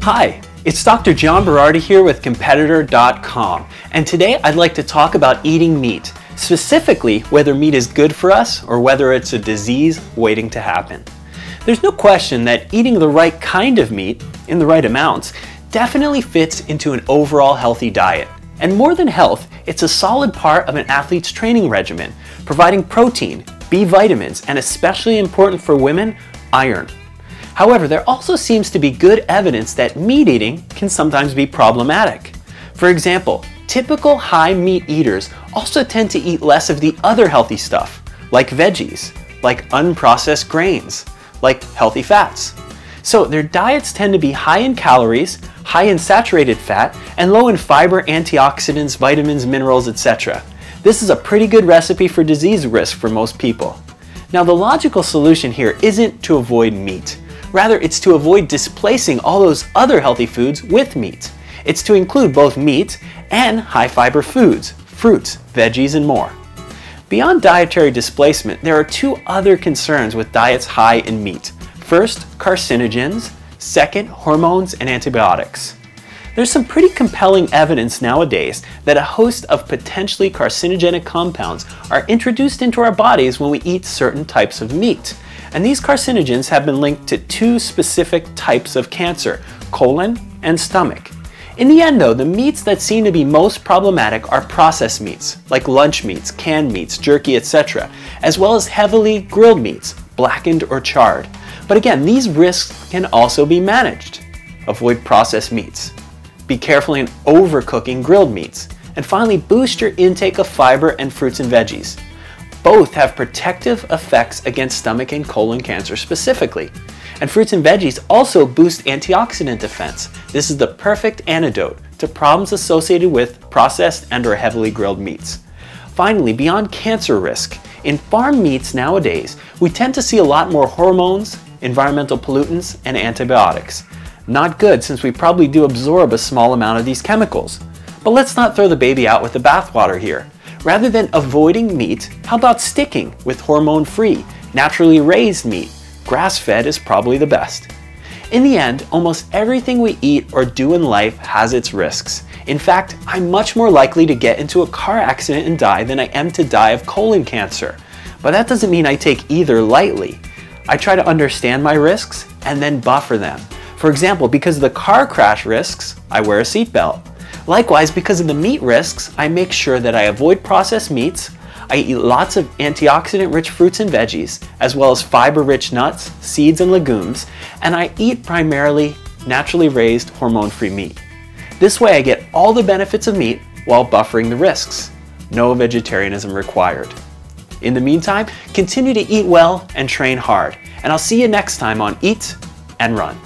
Hi, it's Dr. John Berardi here with Competitor.com, and today I'd like to talk about eating meat, specifically whether meat is good for us or whether it's a disease waiting to happen. There's no question that eating the right kind of meat, in the right amounts, definitely fits into an overall healthy diet. And more than health, it's a solid part of an athlete's training regimen, providing protein, B vitamins, and especially important for women, iron. However, there also seems to be good evidence that meat eating can sometimes be problematic. For example, typical high meat eaters also tend to eat less of the other healthy stuff, like veggies, like unprocessed grains, like healthy fats. So their diets tend to be high in calories, high in saturated fat, and low in fiber, antioxidants, vitamins, minerals, etc. This is a pretty good recipe for disease risk for most people. Now, the logical solution here isn't to avoid meat. Rather, it's to avoid displacing all those other healthy foods with meat. It's to include both meat and high fiber foods, fruits, veggies, and more. Beyond dietary displacement, there are two other concerns with diets high in meat. First, carcinogens. Second, hormones and antibiotics. There's some pretty compelling evidence nowadays that a host of potentially carcinogenic compounds are introduced into our bodies when we eat certain types of meat. And these carcinogens have been linked to two specific types of cancer, colon and stomach. In the end though, the meats that seem to be most problematic are processed meats, like lunch meats, canned meats, jerky, etc., as well as heavily grilled meats, blackened or charred. But again, these risks can also be managed. Avoid processed meats. Be careful in overcooking grilled meats. And finally, boost your intake of fiber and fruits and veggies. Both have protective effects against stomach and colon cancer specifically. And fruits and veggies also boost antioxidant defense. This is the perfect antidote to problems associated with processed and or heavily grilled meats. Finally, beyond cancer risk, in farm meats nowadays, we tend to see a lot more hormones, environmental pollutants, and antibiotics. Not good, since we probably do absorb a small amount of these chemicals. But let's not throw the baby out with the bathwater here. Rather than avoiding meat, how about sticking with hormone-free, naturally raised meat? Grass-fed is probably the best. In the end, almost everything we eat or do in life has its risks. In fact, I'm much more likely to get into a car accident and die than I am to die of colon cancer. But that doesn't mean I take either lightly. I try to understand my risks and then buffer them. For example, because of the car crash risks, I wear a seatbelt. Likewise, because of the meat risks, I make sure that I avoid processed meats, I eat lots of antioxidant-rich fruits and veggies, as well as fiber-rich nuts, seeds, and legumes, and I eat primarily naturally raised, hormone-free meat. This way I get all the benefits of meat while buffering the risks. No vegetarianism required. In the meantime, continue to eat well and train hard, and I'll see you next time on Eat and Run.